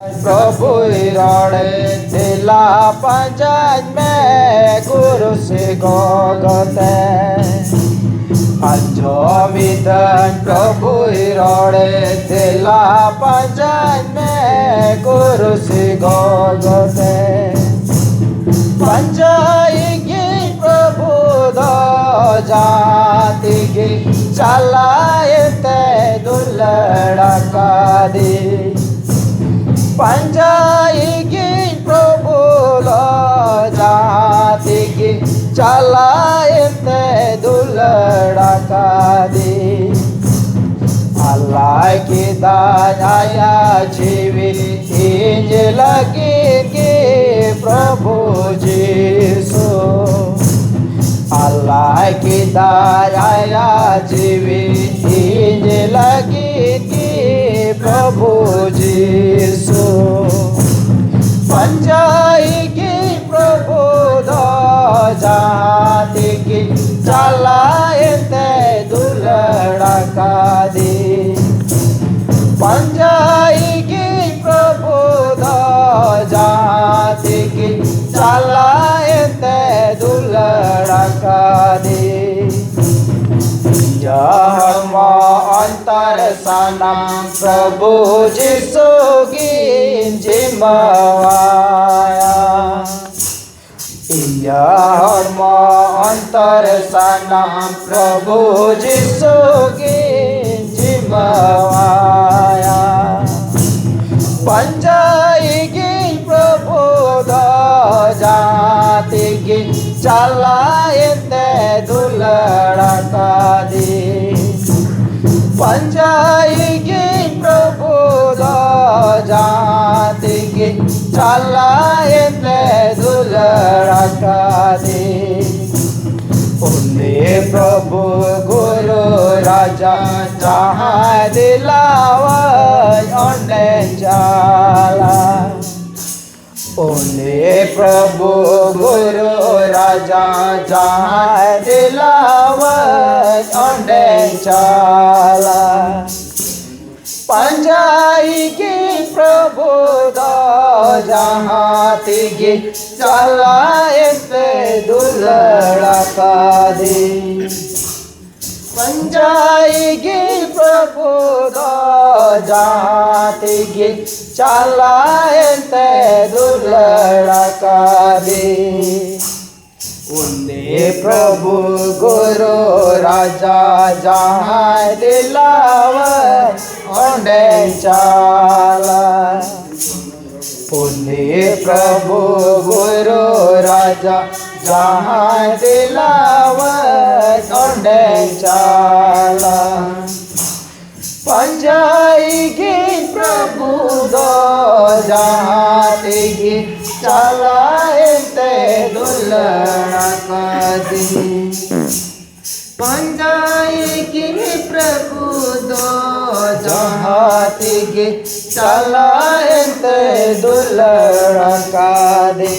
प्रभु रड़े दिला पंचायत में गुरु से गोगते अंजोमिदन प्रभु रड़े दिला पंचायत में गुरु से गोगते पंचायत की प्रभु दो जाति की चलाए ते दुलड़ा का दी पंचायत प्रभु जाति की चलाए ते दुलड़ा का दी अल्लाह की दया जीवी इंज लगी के प्रभु जीसु अल्लाह की दया जीवी इंज लगी के प्रभु जीसु पंचायत प्रभु दो जाति की चलाए ते दुलड़ा का दी पंचायत प्रभु दो जाति की चलाए ते दुलड़ा का दी अंतर सनम प्रभु जिसु की जिम्माया अंतर सनम प्रभु जिसु की जिम्माया पंचायत प्रभु दो जाति की चलाए ते दुलड़ा का दी पंचायत प्रभु दो जाति की चलाए ते दुलड़ा का दी उन्हें प्रभु गुरु राजा जहाँ दिलावा उन्हें जाला उन्हें प्रभु गुरु राजा जहाँ दिलावा उन्हें जाला पंचायत प्रभु दो जाति की चलाए ते दुलड़ा का दी पंचायत प्रभु दो जाति की चलाए ते दुलड़ा का दी उन्हें प्रभु गुरु राजा जहाँ दिलावा उन्हें चाला उन्हें प्रभु गुरु राजा जहाँ दिलावा उन्हें चाला पंचायत प्रभु दो जाति की चलाए ते दुलड़ा का दी पंचायत प्रभु दो जाति की चलाए ते दुलड़ा का दी।